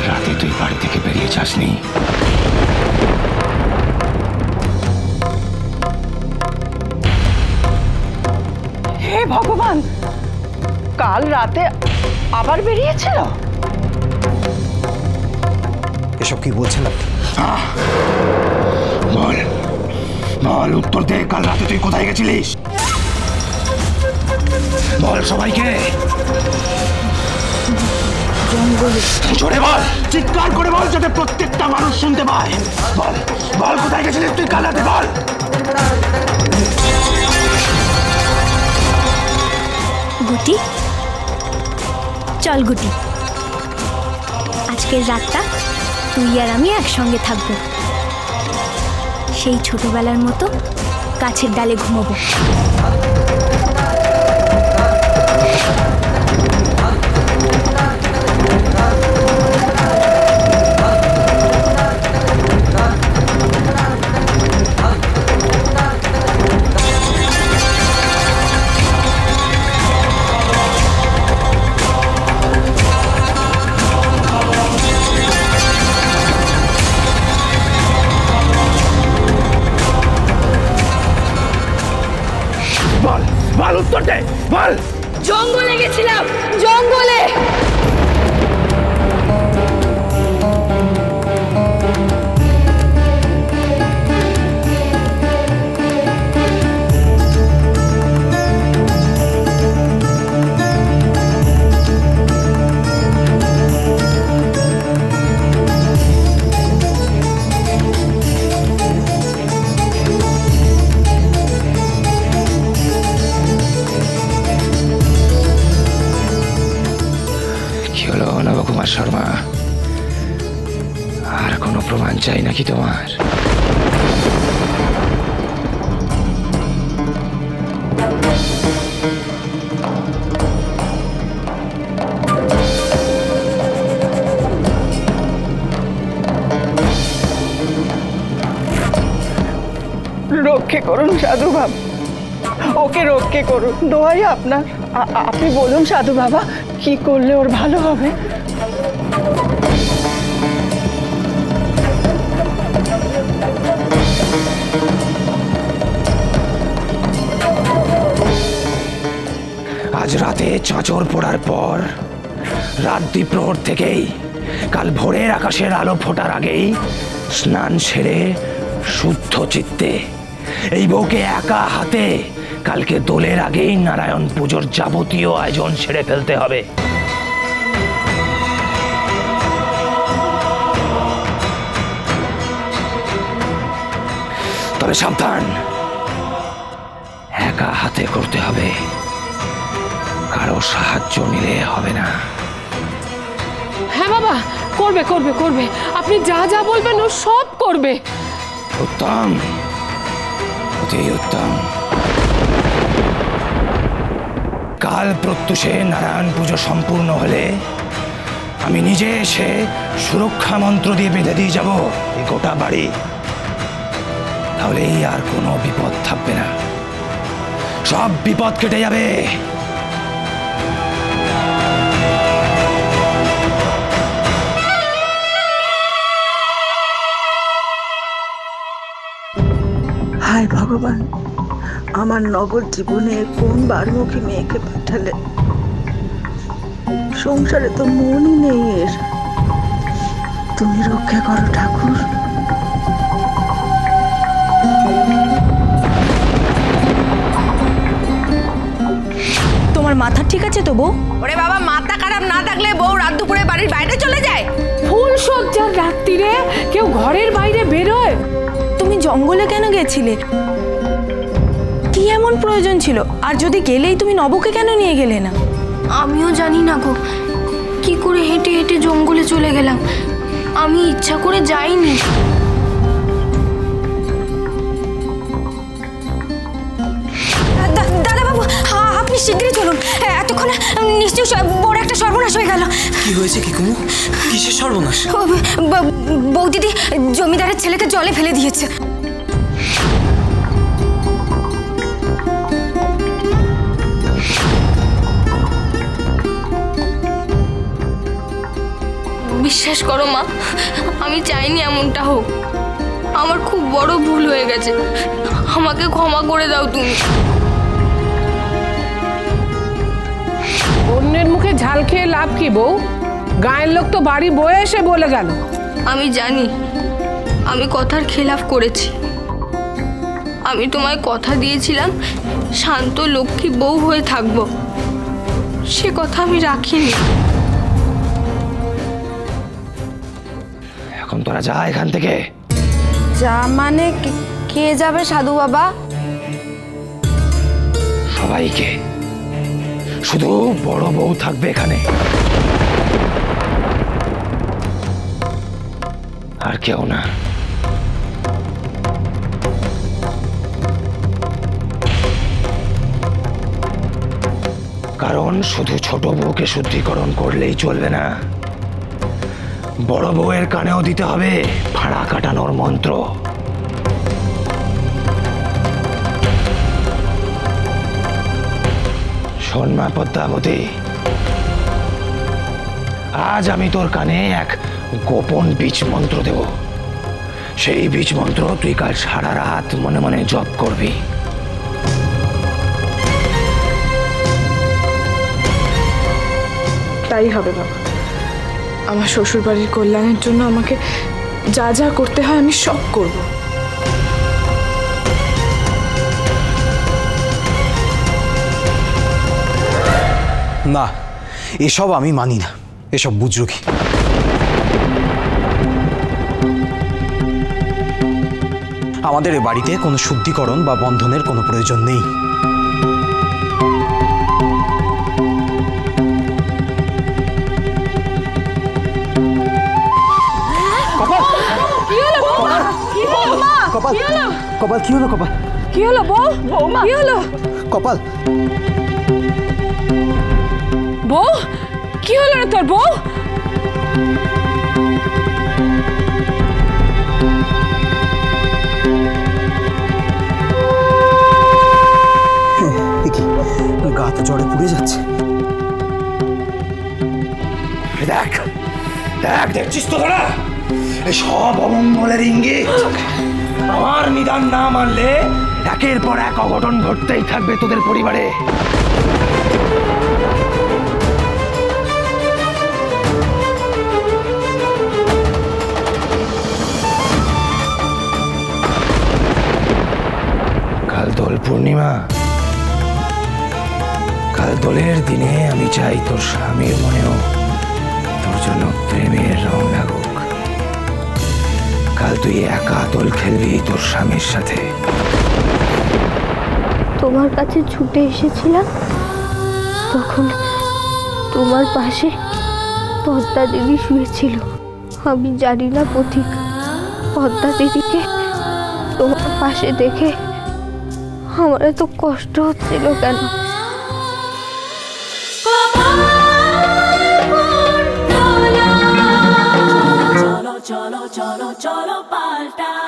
রাতে তুই বাড়ি থেকে বেরিয়ে যাসনি। হে ভগবান, কাল রাতে আবার বেরিয়েছিল? এসব কি বলছেন আপনি? বল বল, উত্তর দে। কাল রাতে তুই কোথায় গেছিলিস? বল সবাইকে। জোরে বল, চিৎকার করে বল, যাতে প্রত্যেকটা মানুষ শুনতে পায়। বল বল, কোথায় গেছিলিস তুই কাল রাতে? বল। গুটি, চল গুটি, আজকের রাতটা তুই আর আমি একসঙ্গে থাকবো। সেই ছোটবেলার মতো গাছের ডালে ঘুমাবো। বল, উত্তর দে, বল। জঙ্গলে গেছিলাম, জঙ্গলে। নবকুমার শর্মা, আর কোনো প্রমাণ চাই নাকি তোমার? রক্ষে করুন সাধু বাবা, ওকে রক্ষে করুন, দোহাই আপনার। আপনি বলুন সাধু বাবা, কি করলে ওর ভালো হবে? আজ রাতে চাঁচর পড়ার পর রাত দ্বিপ্রহর থেকেই কাল ভোরের আকাশের আলো ফোটার আগেই স্নান সেরে শুদ্ধ চিত্তে এই বউকে একা হাতে কালকে দোলের আগেই নারায়ণ পুজোর যাবতীয় আয়োজন সেরে ফেলতে হবে। তবে সাবধান, একা হাতে করতে হবে, কারো সাহায্য নিলে হবে না। হ্যাঁ বাবা, করবে করবে করবে, আপনি যা যা বলবেন ও সব করবে। উত্তম, অতি উত্তম। কাল প্রত্যুষে নারায়ণ পুজো সম্পূর্ণ হলে আমি নিজে এসে সুরক্ষা মন্ত্র দিয়ে বেঁধে দিয়ে যাব এই গোটা বাড়ি। তাহলেই আর কোনো বিপদ থাকবে না, সব বিপদ কেটে যাবে। হায় ভগবান, আমার নগর জীবনে কোন বারমুখী মেয়েকে পাঠালে? সংসারে তো মনই নেই এর। তুমি রক্ষা করো ঠাকুর। তোমার মাথা ঠিক আছে তো বউ? ওরে বাবা, মাথা খারাপ না থাকলে বউ রাত দুপুরে বাড়ির বাইরে চলে যায়? ফুল সজ্জার রাত্রিরে কেউ ঘরের বাইরে বেরোয়? তুমি জঙ্গলে কেন গেছিলে? কি এমন প্রয়োজন ছিল? আর যদি গেলেই তুমি নবকে কেন নিয়ে গেলে না? আমিও জানি না গো, কি করে হেঁটে হেঁটে জঙ্গলে চলে গেলাম। আমি ইচ্ছা করে যাইনি। দাদা বাবু, আপনি শিগগিরই চলুন, এতক্ষণ নিশ্চয়ই বড় একটা সর্বনাশ হয়ে গেল। কি হয়েছে কি কুমু? কিসের সর্বনাশ? বৌদিদি জমিদারের ছেলেকে জলে ফেলে দিয়েছে। বিশ্বাস করো মা, আমি চাইনি এমনটা হোক। আমার খুব বড় ভুল হয়ে গেছে, আমাকে ক্ষমা করে দাও তুমি। অন্যের মুখে ঝাল খেয়ে লাভ কি বউ? গায়ের লোক তো বাড়ি বয়ে এসে বলে গেল। আমি জানি আমি কথার খেলাফ করেছি। আমি তোমায় কথা দিয়েছিলাম শান্ত লক্ষ্মী বউ হয়ে থাকবো, সে কথা আমি রাখিনি। এখন তোরা যা এখান থেকে। যা মানে কে যাবে সাধু বাবা? সবাইকে, শুধু বড় বউ থাকবে এখানে, আর কেউ না। কারণ শুধু ছোট বউকে শুদ্ধিকরণ করলেই চলবে না, বড় বউয়ের কানেও দিতে হবে ফাঁড়া কাটানোর মন্ত্র। শোন মা পদ্মাবতী, আজ আমি তোর কানে এক গোপন বীজ মন্ত্র দেব। সেই বীজ মন্ত্র তুই কাল সারা রাত মনে মনে জপ করবি। তাই হবে বাবা। আমার শ্বশুর বাড়ির কল্যাণের জন্য আমাকে যা যা করতে হয় আমি সব করব। না, এসব আমি মানি না, এসব বুজরুকি। আমাদের এ বাড়িতে কোনো শুদ্ধিকরণ বা বন্ধনের কোনো প্রয়োজন নেই। কপাল, কপাল কি হলো? কপাল কি হলো বউ? কি হলো? কপাল, বউ কি হলো রে তোর বউ? গা তো জ্বরে পুড়ে যাচ্ছে। দেখ দেখ, দেখছিস তো তোরা, এই সব অমঙ্গলের ইঙ্গিত। আমার নিদান না মানলে একের পর এক অঘটন ঘটতেই থাকবে তোদের পরিবারে। কাল দোল পূর্ণিমা, কাল দোলের দিনে আমি চাই তোর স্বামীর মনেও তোর জন্য প্রেমের রং লাগুক। কাল তুই একা দোল খেলবি তোর স্বামীর সাথে। তোমার কাছে ছুটে এসেছিলাম, তখন তোমার পাশে পদ্মা দিদি শুয়েছিল। আমি জানি না পথিক, পদ্মা দিদিকে তোমার পাশে দেখে আমার এত কষ্ট হচ্ছিল কেন? cholo, cholo, cholo, cholo, palta.